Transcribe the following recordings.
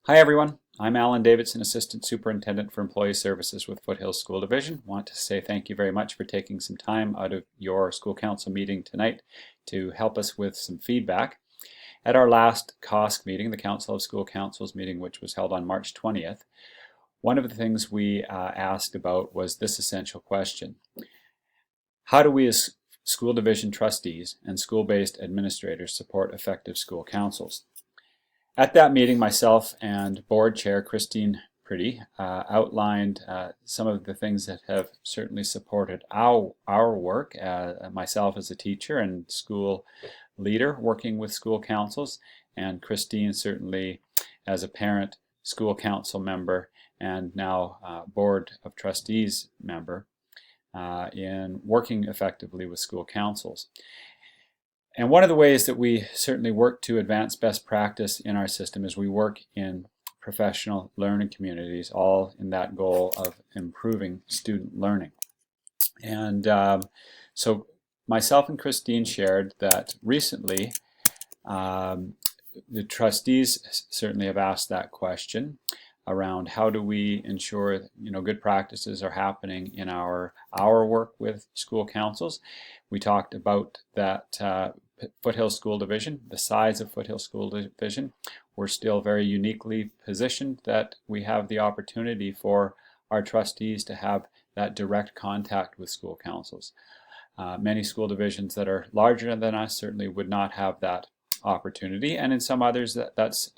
Hi everyone, I'm Alan Davidson, Assistant Superintendent for Employee Services with Foothills School Division. Want to say thank you very much for taking some time out of your school council meeting tonight to help us with some feedback. At our last COSC meeting, the Council of School Councils meeting, which was held on March 20th, one of the things we asked about was this essential question. How do we as school division trustees and school-based administrators support effective school councils? At that meeting, myself and board chair Christine Pretty outlined some of the things that have certainly supported our work, myself as a teacher and school leader working with school councils, and Christine certainly as a parent, school council member, and now board of trustees member in working effectively with school councils. And one of the ways that we certainly work to advance best practice in our system is we work in professional learning communities, all in that goal of improving student learning. And so myself and Christine shared that recently the trustees certainly have asked that question around how do we ensure good practices are happening in our work with school councils. We talked about that Foothills School Division, the size of Foothills School Division. We're still very uniquely positioned that we have the opportunity for our trustees to have that direct contact with school councils. Many school divisions that are larger than us certainly would not have that opportunity, and in some others that's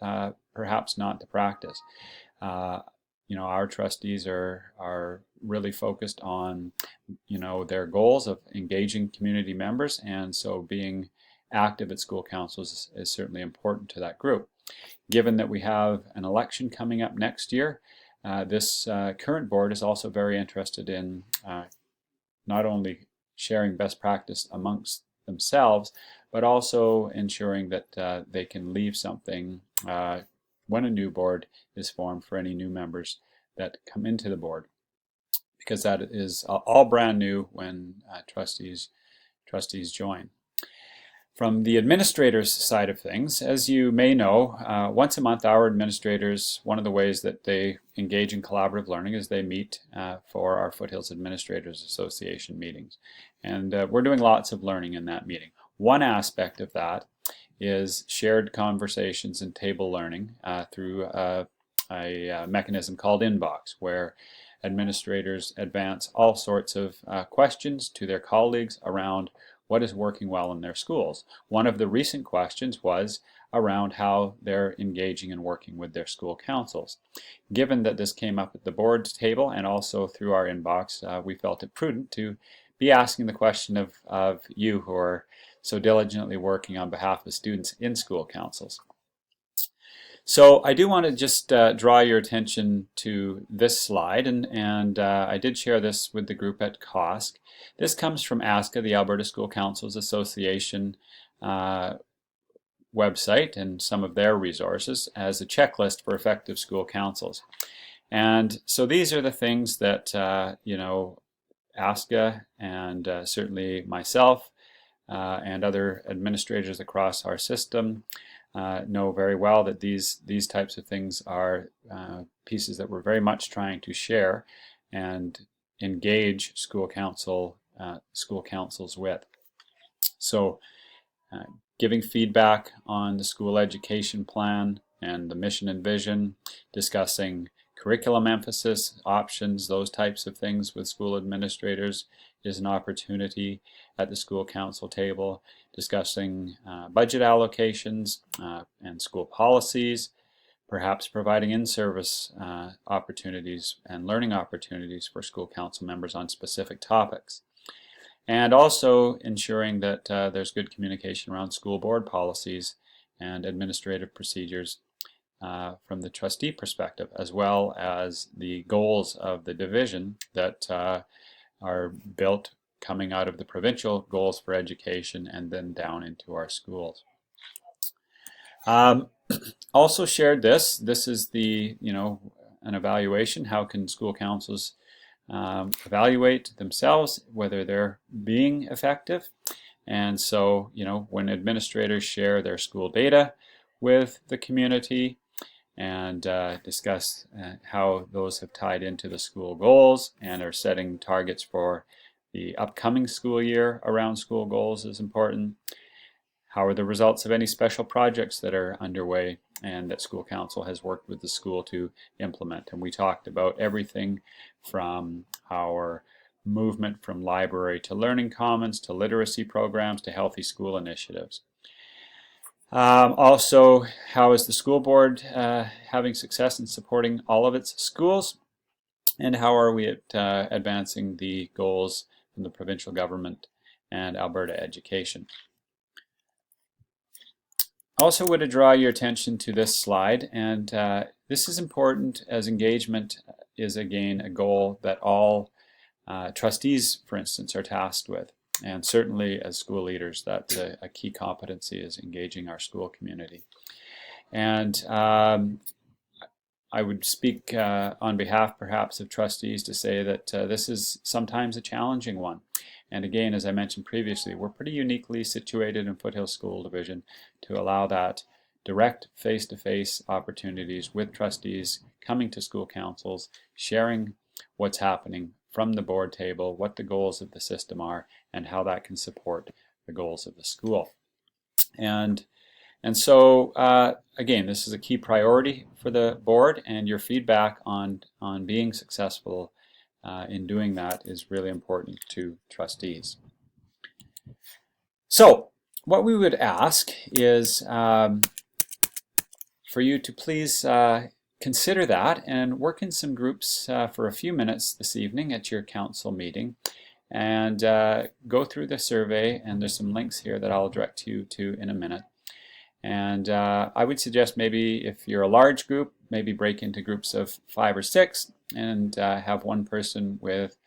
perhaps not the practice. Our trustees are really focused on their goals of engaging community members, and so being active at school councils is certainly important to that group. Given that we have an election coming up next year, this current board is also very interested in not only sharing best practice amongst themselves, but also ensuring that they can leave something when a new board is formed for any new members that come into the board, because that is all brand new when trustees join. From the administrators' side of things, as you may know, once a month our administrators, one of the ways that they engage in collaborative learning is they meet for our Foothills Administrators Association meetings. And we're doing lots of learning in that meeting. One aspect of that is shared conversations and table learning through a mechanism called Inbox, where administrators advance all sorts of questions to their colleagues around what is working well in their schools. One of the recent questions was around how they're engaging and working with their school councils. Given that this came up at the board table and also through our inbox, we felt it prudent to be asking the question of you who are so diligently working on behalf of students in school councils. So I do want to just draw your attention to this slide, and I did share this with the group at COSC. This comes from ASCA, the Alberta School Councils Association website, and some of their resources as a checklist for effective school councils. And so these are the things that ASCA and certainly myself and other administrators across our system know very well that these types of things are pieces that we're very much trying to share and engage school councils with. So giving feedback on the school education plan and the mission and vision, discussing curriculum emphasis, options, those types of things with school administrators is an opportunity at the school council table, discussing budget allocations and school policies, perhaps providing in-service opportunities and learning opportunities for school council members on specific topics. And also ensuring that there's good communication around school board policies and administrative procedures from the trustee perspective, as well as the goals of the division that are built coming out of the provincial goals for education and then down into our schools. Also shared this. This is the, an evaluation. How can school councils evaluate themselves, whether they're being effective? And so, when administrators share their school data with the community and discuss how those have tied into the school goals and are setting targets for the upcoming school year around school goals is important. How are the results of any special projects that are underway and that school council has worked with the school to implement? And we talked about everything from our movement from library to learning commons to literacy programs to healthy school initiatives. Also, how is the school board having success in supporting all of its schools? And how are we at advancing the goals from the provincial government and Alberta Education? I also would draw your attention to this slide, and this is important as engagement is again a goal that all trustees, for instance, are tasked with. And certainly as school leaders, that's a key competency, is engaging our school community. And I would speak on behalf perhaps of trustees to say that this is sometimes a challenging one. And again, as I mentioned previously, we're pretty uniquely situated in Foothills School Division to allow that direct face-to-face opportunities with trustees coming to school councils, sharing what's happening from the board table, what the goals of the system are, and how that can support the goals of the school. And so, again, this is a key priority for the board, and your feedback on being successful in doing that is really important to trustees. So, what we would ask is for you to please consider that and work in some groups for a few minutes this evening at your council meeting, and go through the survey, and there's some links here that I'll direct you to in a minute. And I would suggest maybe if you're a large group, maybe break into groups of 5 or 6 and have one person with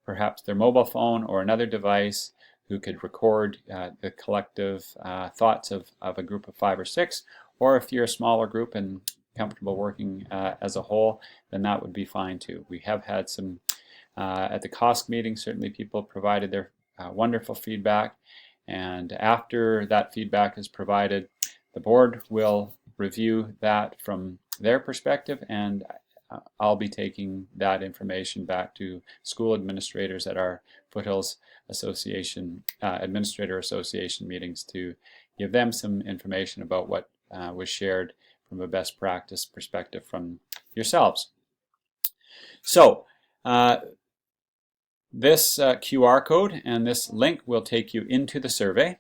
perhaps their mobile phone or another device who could record the collective thoughts of a group of 5 or 6. Or if you're a smaller group and comfortable working as a whole, then that would be fine too. We have had some, at the COSC meeting, certainly people provided their wonderful feedback. And after that feedback is provided, the board will review that from their perspective, and I'll be taking that information back to school administrators at our Foothills Association, Administrator Association meetings to give them some information about what was shared from a best practice perspective from yourselves. So, this QR code and this link will take you into the survey.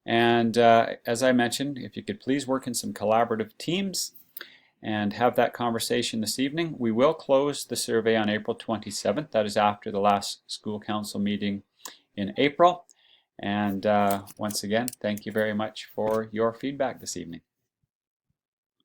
And as I mentioned, if you could please work in some collaborative teams and have that conversation this evening. We will close the survey on April 27th. That is after the last school council meeting in April. And once again, thank you very much for your feedback this evening.